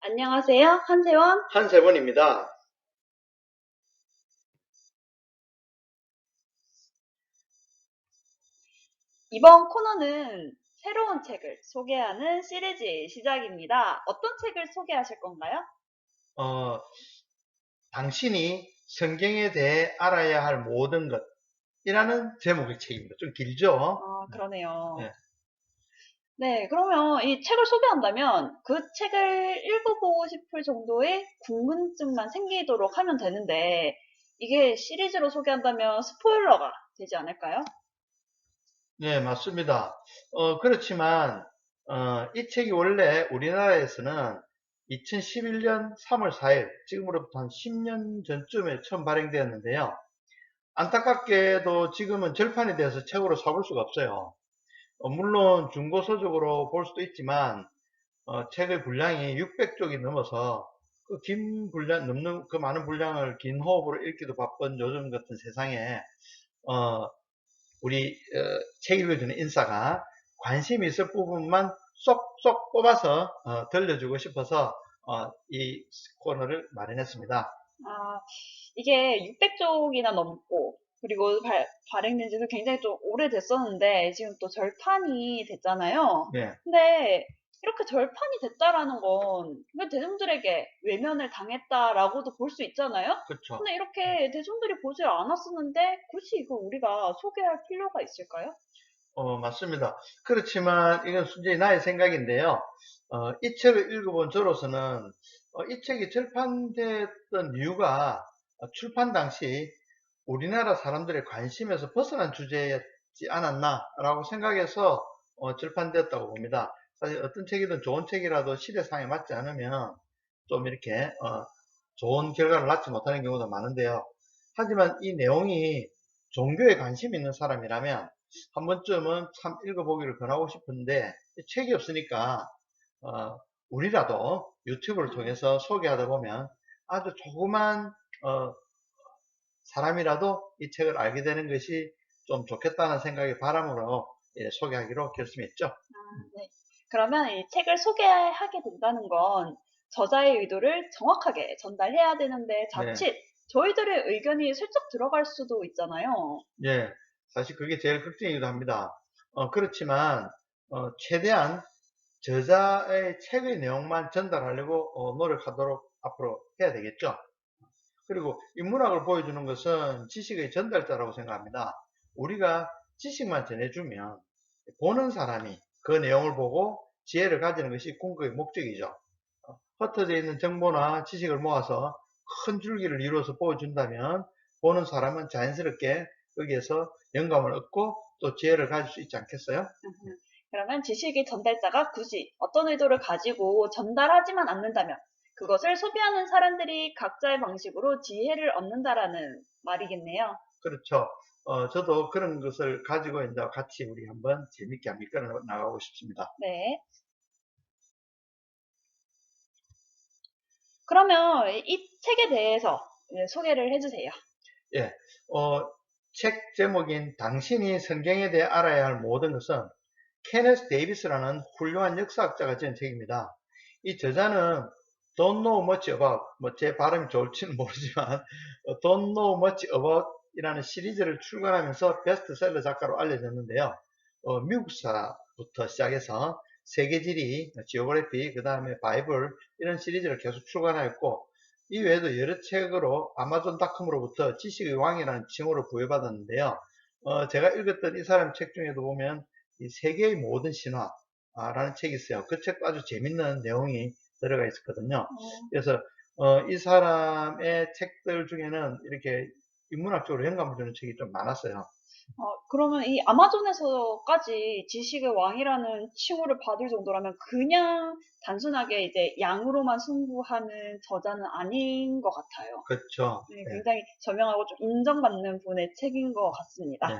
안녕하세요. 한세원. 한세번입니다. 이번 코너는 새로운 책을 소개하는 시리즈의 시작입니다. 어떤 책을 소개하실 건가요? 어, 당신이 성경에 대해 알아야 할 모든 것이라는 제목의 책입니다. 좀 길죠? 그러네요. 네. 네, 그러면 이 책을 소개한다면 그 책을 읽어보고 싶을 정도의 궁금증만 생기도록 하면 되는데 이게 시리즈로 소개한다면 스포일러가 되지 않을까요? 네, 맞습니다. 그렇지만, 이 책이 원래 우리나라에서는 2011년 3월 4일, 지금으로부터 한 10년 전쯤에 처음 발행되었는데요. 안타깝게도 지금은 절판이 돼서 책으로 사볼 수가 없어요. 물론 중고서적으로 볼 수도 있지만, 책의 분량이 600쪽이 넘어서 그 긴 분량, 넘는 그 많은 분량을 긴 호흡으로 읽기도 바쁜 요즘 같은 세상에, 어, 우리, 책 읽어주는 인싸가 관심이 있을 부분만 쏙쏙 뽑아서, 들려주고 싶어서, 이 코너를 마련했습니다. 아, 이게 600쪽이나 넘고, 그리고 발행된 지도 굉장히 좀 오래됐었는데, 지금 또 절판이 됐잖아요. 네, 근데, 이렇게 절판이 됐다라는 건, 왜 대중들에게 외면을 당했다라고도 볼 수 있잖아요? 그렇죠. 근데 이렇게 대중들이 보질 않았었는데, 굳이 이걸 우리가 소개할 필요가 있을까요? 맞습니다. 그렇지만 이건 순전히 나의 생각인데요. 이 책을 읽어본 저로서는 이 책이 절판됐던 이유가 출판 당시 우리나라 사람들의 관심에서 벗어난 주제였지 않았나라고 생각해서 절판되었다고 봅니다. 사실 어떤 책이든 좋은 책이라도 시대상에 맞지 않으면 좀 이렇게 좋은 결과를 낳지 못하는 경우도 많은데요. 하지만 이 내용이 종교에 관심 있는 사람이라면 한 번쯤은 참 읽어보기를 권하고 싶은데 책이 없으니까 어, 우리라도 유튜브를 통해서 소개하다 보면 아주 조그만 어, 사람이라도 이 책을 알게 되는 것이 좀 좋겠다는 생각의 바람으로 소개하기로 결심했죠. 네. 그러면 이 책을 소개하게 된다는 건 저자의 의도를 정확하게 전달해야 되는데 네, 자칫 저희들의 의견이 슬쩍 들어갈 수도 있잖아요. 예, 사실 그게 제일 걱정이기도 합니다. 그렇지만 최대한 저자의 책의 내용만 전달하려고 노력하도록 앞으로 해야 되겠죠. 그리고 인문학을 보여주는 것은 지식의 전달자라고 생각합니다. 우리가 지식만 전해주면 보는 사람이 그 내용을 보고 지혜를 가지는 것이 궁극의 목적이죠. 흩어져 있는 정보나 지식을 모아서 큰 줄기를 이루어서 보여준다면 보는 사람은 자연스럽게 거기에서 영감을 얻고 또 지혜를 가질 수 있지 않겠어요? 그러면 지식의 전달자가 굳이 어떤 의도를 가지고 전달하지만 않는다면 그것을 소비하는 사람들이 각자의 방식으로 지혜를 얻는다라는 말이겠네요. 그렇죠. 저도 그런 것을 가지고 이제 같이 우리 한번 재밌게 한번 이끌어 나가고 싶습니다. 네. 그러면 이 책에 대해서 소개를 해주세요. 예, 책 제목인 당신이 성경에 대해 알아야 할 모든 것은 케네스 데이비스라는 훌륭한 역사학자가 지은 책입니다. 이 저자는 Don't Know Much About, 뭐 제 발음이 좋을지는 모르지만 Don't Know Much About 이라는 시리즈를 출간하면서 베스트셀러 작가로 알려졌는데요. 미국사부터 시작해서 세계지리, 지오그래피, 그 다음에 바이블 이런 시리즈를 계속 출간하였고 이 외에도 여러 책으로 아마존닷컴으로부터 지식의 왕이라는 칭호를 부여받았는데요. 제가 읽었던 이 사람 책 중에도 보면 이 세계의 모든 신화라는 책이 있어요. 그 책도 아주 재밌는 내용이 들어가 있었거든요. 어, 그래서 이 사람의 책들 중에는 이렇게 인문학적으로 영감을 주는 책이 좀 많았어요. 그러면 이 아마존에서까지 지식의 왕이라는 칭호를 받을 정도라면 그냥 단순하게 이제 양으로만 승부하는 저자는 아닌 것 같아요. 그렇죠. 네, 예, 굉장히 저명하고 좀 인정받는 분의 책인 것 같습니다. 예.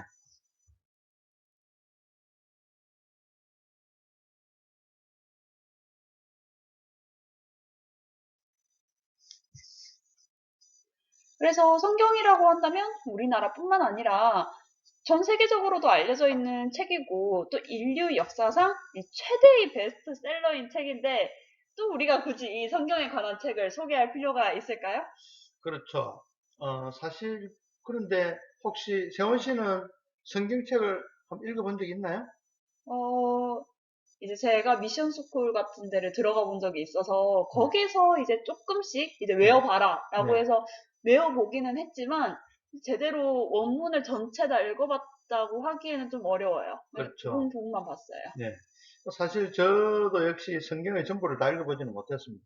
그래서 성경이라고 한다면 우리나라뿐만 아니라 전 세계적으로도 알려져 있는 책이고 또 인류 역사상 이 최대의 베스트셀러인 책인데 또 우리가 굳이 이 성경에 관한 책을 소개할 필요가 있을까요? 그렇죠. 사실, 그런데 혹시 세원 씨는 성경책을 한번 읽어본 적 있나요? 어, 이제 제가 미션 스쿨 같은 데를 들어가 본 적이 있어서 네, 거기서 이제 조금씩 이제 네, 외워봐라라고 네, 해서 외워보기는 했지만 제대로 원문을 전체 다 읽어봤다고 하기에는 좀 어려워요. 네, 부분 그렇죠. 부분만 봤어요. 네. 사실 저도 역시 성경의 전부를 다 읽어보지는 못했습니다.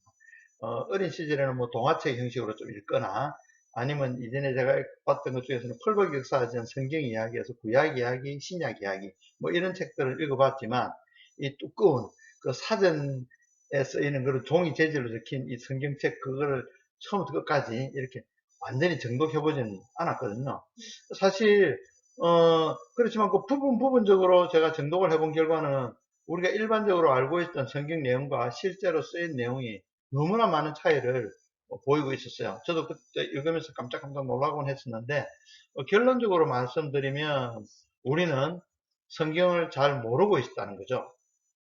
어린 시절에는 뭐 동화책 형식으로 좀 읽거나 아니면 이전에 제가 봤던 것 중에서는 펄벅 역사전 성경 이야기에서 구약 이야기, 신약 이야기 뭐 이런 책들을 읽어봤지만 이 두꺼운 그 사전에 쓰이는 그런 종이 재질로 적힌 이 성경책 그거를 처음부터 끝까지 이렇게 완전히 정독해보지는 않았거든요. 사실 그렇지만 그 부분적으로 제가 정독을 해본 결과는 우리가 일반적으로 알고 있던 성경 내용과 실제로 쓰인 내용이 너무나 많은 차이를 보이고 있었어요. 저도 그때 읽으면서 깜짝깜짝 놀라곤 했었는데 결론적으로 말씀드리면 우리는 성경을 잘 모르고 있다는 거죠.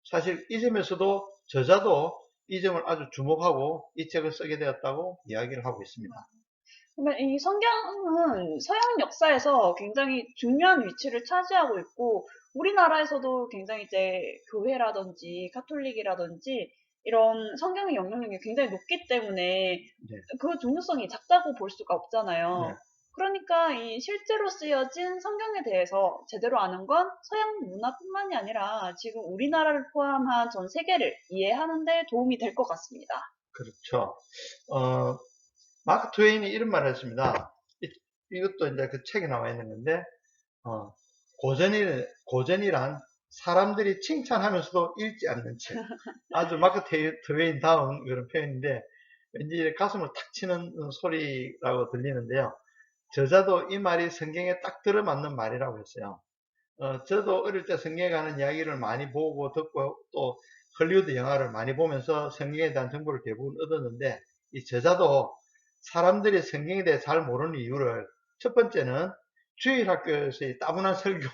사실 이 점에서도 저자도 이 점을 아주 주목하고 이 책을 쓰게 되었다고 이야기를 하고 있습니다. 그러면 이 성경은 서양 역사에서 굉장히 중요한 위치를 차지하고 있고, 우리나라에서도 굉장히 이제 교회라든지 카톨릭이라든지 이런 성경의 영향력이 굉장히 높기 때문에 네, 그 중요성이 작다고 볼 수가 네, 없잖아요. 그러니까 이 실제로 쓰여진 성경에 대해서 제대로 아는 건 서양 문화뿐만이 아니라 지금 우리나라를 포함한 전 세계를 이해하는 데 도움이 될 것 같습니다. 그렇죠. 어, 마크 트웨인이 이런 말을 했습니다. 이것도 이제 그 책에 나와 있는 건데, 어, 고전이란 사람들이 칭찬하면서도 읽지 않는 책. 아주 마크 트웨인다운 그런 표현인데, 왠지 가슴을 탁 치는 소리라고 들리는데요. 저자도 이 말이 성경에 딱 들어맞는 말이라고 했어요. 저도 어릴 때 성경에 관한 이야기를 많이 보고 듣고 또 헐리우드 영화를 많이 보면서 성경에 대한 정보를 대부분 얻었는데 이 저자도 사람들이 성경에 대해 잘 모르는 이유를 첫 번째는 주일학교에서의 따분한 설교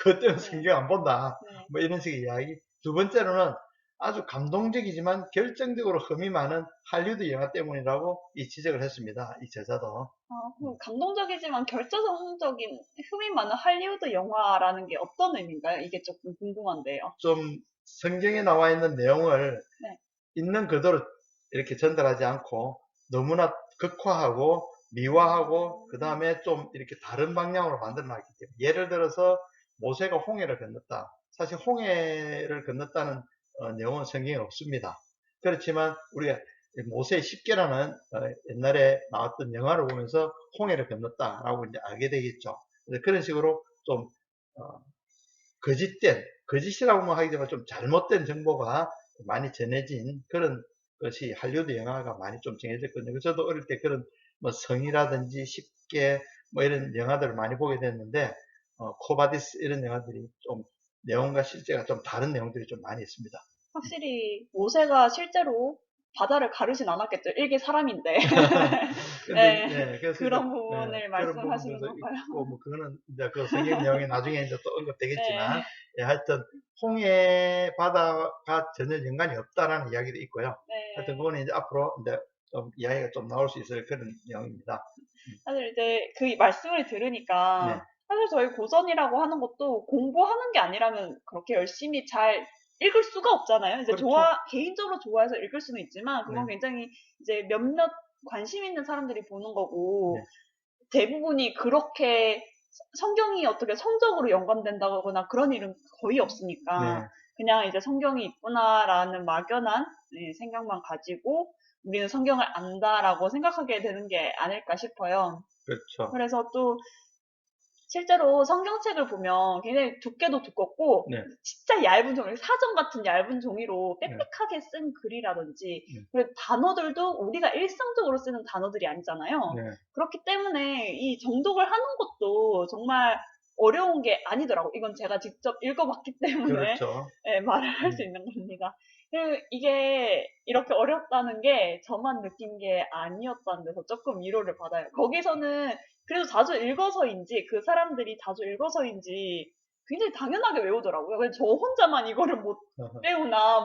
그것 때문에 네, 성경 안 본다 네. 뭐 이런 식의 이야기 두 번째로는 아주 감동적이지만 결정적으로 흠이 많은 할리우드 영화 때문이라고 이 지적을 했습니다. 이 저자도 그럼 감동적이지만 결정적인 흠이 많은 할리우드 영화라는 게 어떤 의미인가요? 이게 조금 궁금한데요. 좀 성경에 나와 있는 내용을 네. 있는 그대로 이렇게 전달하지 않고 너무나 극화하고 미화하고 그 다음에 좀 이렇게 다른 방향으로 만들어 놨기 때문에 예를 들어서 모세가 홍해를 건넜다. 사실 홍해를 건넜다는 내용은 성경에 없습니다. 그렇지만 우리가 모세의 십계라는 옛날에 나왔던 영화를 보면서 홍해를 건넜다라고 이제 알게 되겠죠. 그런 식으로 좀 어, 거짓이라고 하기지만 좀 잘못된 정보가 많이 전해진 그런 것이 할리우드 영화가 많이 좀 정해졌거든요. 저도 어릴 때 그런 뭐 성이라든지 쉽게 뭐 이런 영화들을 많이 보게 됐는데, 코바디스 이런 영화들이 좀 내용과 실제가 좀 다른 내용들이 좀 많이 있습니다. 확실히 모세가 실제로 바다를 가르진 않았겠죠. 일개 사람인데. 근데, 네, 예, 그래서 이제, 그런 예, 부분을 그런 말씀하시는 부분들도 건가요? 있고, 뭐, 그거는 이제 그 성경 내용이 나중에 이제 또 네, 언급되겠지만, 예, 하여튼, 홍해 바다가 전혀 연관이 없다라는 이야기도 있고요. 하여튼, 네. 그거는 이제 앞으로 이제 좀 이야기가 좀 나올 수 있을 그런 내용입니다. 사실 이제 그 말씀을 들으니까 네, 사실 저희 고전이라고 하는 것도 공부하는 게 아니라면 그렇게 열심히 잘 읽을 수가 없잖아요. 이제 그렇죠. 개인적으로 좋아해서 읽을 수는 있지만 그건 네, 굉장히 이제 몇몇 관심 있는 사람들이 보는 거고 네, 대부분이 그렇게 성경이 어떻게 성적으로 연관된다거나 그런 일은 거의 없으니까 네, 그냥 이제 성경이 있구나라는 막연한 생각만 가지고 우리는 성경을 안다라고 생각하게 되는 게 아닐까 싶어요. 그렇죠. 그래서 또 실제로 성경책을 보면 굉장히 두께도 두껍고 네, 진짜 얇은 종이, 사전 같은 얇은 종이로 네, 빽빽하게 쓴 글이라든지 네, 그리고 단어들도 우리가 일상적으로 쓰는 단어들이 아니잖아요. 네, 그렇기 때문에 이 정독을 하는 것도 정말 어려운 게 아니더라고. 이건 제가 직접 읽어봤기 때문에 그렇죠. 말을 할 수 음, 있는 겁니다. 그리고 이게 이렇게 어렵다는 게 저만 느낀 게 아니었다는 데서 조금 위로를 받아요. 거기서는 그래도 자주 읽어서인지 그 사람들이 자주 읽어서인지 굉장히 당연하게 외우더라고요. 그래서 저 혼자만 이거를 못 외우나, 네,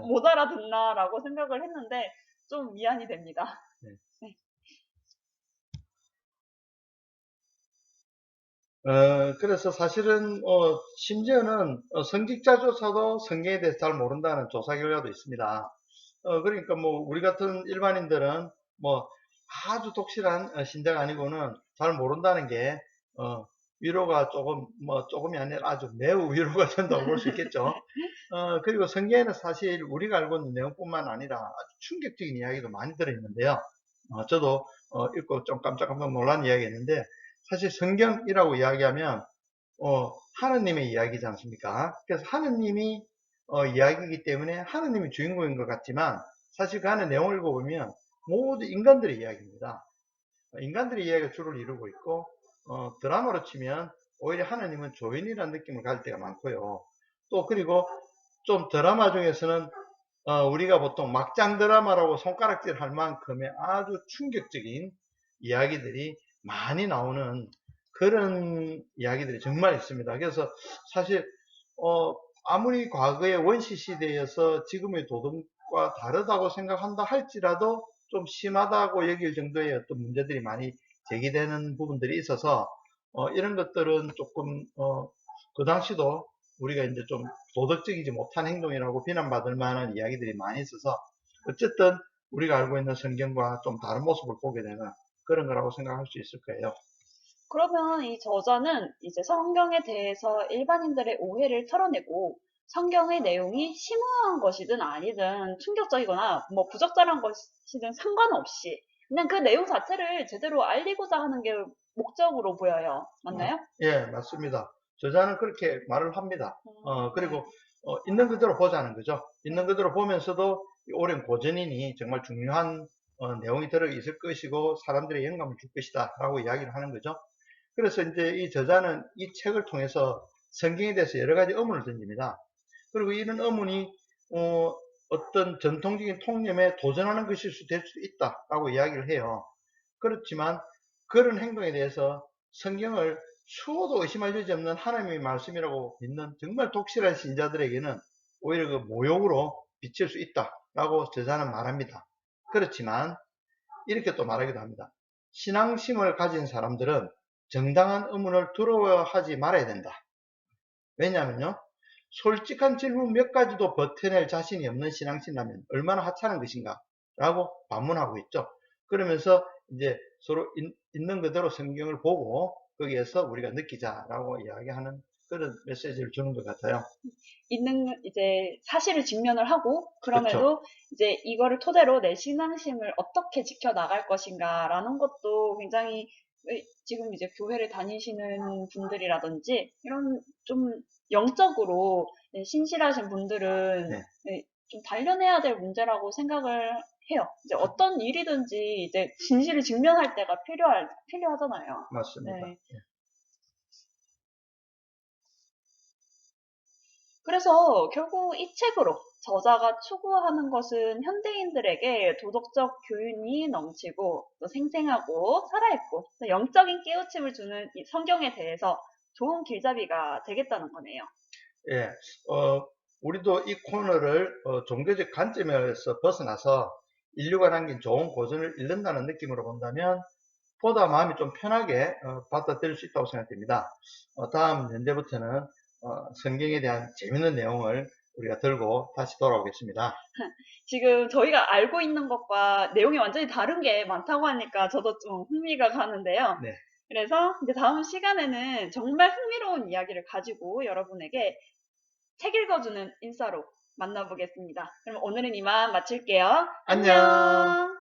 못 알아듣나라고 생각을 했는데, 좀 미안이 됩니다. 네. 네. 그래서 사실은 심지어는 성직자조차도 성경에 대해서 잘 모른다는 조사 결과도 있습니다. 그러니까 뭐 우리 같은 일반인들은 뭐 아주 독실한 신자가 아니고는 잘 모른다는 게 위로가 조금이 아니라 아주 매우 위로가 된다고 볼 수 있겠죠. 그리고 성경에는 사실 우리가 알고 있는 내용뿐만 아니라 아주 충격적인 이야기도 많이 들어있는데요. 저도 읽고 좀 깜짝깜짝 놀란 이야기였는데, 사실 성경이라고 이야기하면 하느님의 이야기지 않습니까? 그래서 하느님이 이야기이기 때문에 하느님이 주인공인 것 같지만, 사실 그 안에 내용을 읽어보면 모두 인간들의 이야기입니다. 인간들의 이야기가 주를 이루고 있고, 드라마로 치면 오히려 하느님은 조연이라는 느낌을 가질 때가 많고요. 또 그리고 좀 드라마 중에서는 우리가 보통 막장 드라마라고 손가락질 할 만큼의 아주 충격적인 이야기들이 많이 나오는 그런 이야기들이 정말 있습니다. 그래서 사실 아무리 과거의 원시 시대여서 지금의 도덕과 다르다고 생각한다 할지라도 좀 심하다고 여길 정도의 어떤 문제들이 많이 제기되는 부분들이 있어서 이런 것들은 조금 그 당시도 우리가 이제 좀 도덕적이지 못한 행동이라고 비난받을 만한 이야기들이 많이 있어서, 어쨌든 우리가 알고 있는 성경과 좀 다른 모습을 보게 되는 그런 거라고 생각할 수 있을 거예요. 그러면 이 저자는 이제 성경에 대해서 일반인들의 오해를 털어내고 성경의 내용이 심오한 것이든 아니든 충격적이거나 뭐 부적절한 것이든 상관없이 그냥 그 내용 자체를 제대로 알리고자 하는 게 목적으로 보여요. 맞나요? 예, 맞습니다. 저자는 그렇게 말을 합니다. 네. 그리고 있는 그대로 보자는 거죠. 있는 네. 그대로 보면서도 이 오랜 고전이니 정말 중요한 내용이 들어있을 것이고 사람들의 영감을 줄 것이다 라고 이야기를 하는 거죠. 그래서 이제 이 저자는 이 책을 통해서 성경에 대해서 여러 가지 의문을 던집니다. 그리고 이런 의문이 어떤 전통적인 통념에 도전하는 것일 될 수도 있다라고 이야기를 해요. 그렇지만 그런 행동에 대해서 성경을 수호도 의심할 여지 없는 하나님의 말씀이라고 믿는 정말 독실한 신자들에게는 오히려 그 모욕으로 비칠 수 있다라고 저자는 말합니다. 그렇지만 이렇게 또 말하기도 합니다. 신앙심을 가진 사람들은 정당한 의문을 두려워하지 말아야 된다. 왜냐하면요, 솔직한 질문 몇 가지도 버텨낼 자신이 없는 신앙심이라면 얼마나 하찮은 것인가 라고 반문하고 있죠. 그러면서 이제 서로 있는 그대로 성경을 보고 거기에서 우리가 느끼자라고 이야기하는 그런 메시지를 주는 것 같아요. 있는 이제 사실을 직면을 하고 그렇죠. 그럼에도 이제 이거를 토대로 내 신앙심을 어떻게 지켜 나갈 것인가라는 것도 굉장히 지금 이제 교회를 다니시는 분들이라든지 이런 좀 영적으로 신실하신 분들은 네, 좀 단련해야 될 문제라고 생각을 해요. 이제 어떤 일이든지 이제 진실을 직면할 때가 필요하잖아요. 맞습니다. 네. 그래서 결국 이 책으로 저자가 추구하는 것은 현대인들에게 도덕적 교훈이 넘치고 또 생생하고 살아있고 또 영적인 깨우침을 주는 이 성경에 대해서 좋은 길잡이가 되겠다는 거네요. 예, 우리도 이 코너를 종교적 관점에서 벗어나서 인류가 남긴 좋은 고전을 읽는다는 느낌으로 본다면 보다 마음이 좀 편하게 받아들일 수 있다고 생각됩니다. 다음 연대부터는 성경에 대한 재밌는 내용을 우리가 들고 다시 돌아오겠습니다. 지금 저희가 알고 있는 것과 내용이 완전히 다른 게 많다고 하니까 저도 좀 흥미가 가는데요. 네, 그래서 이제 다음 시간에는 정말 흥미로운 이야기를 가지고 여러분에게 책 읽어주는 인싸로 만나보겠습니다. 그럼 오늘은 이만 마칠게요. 안녕. 안녕!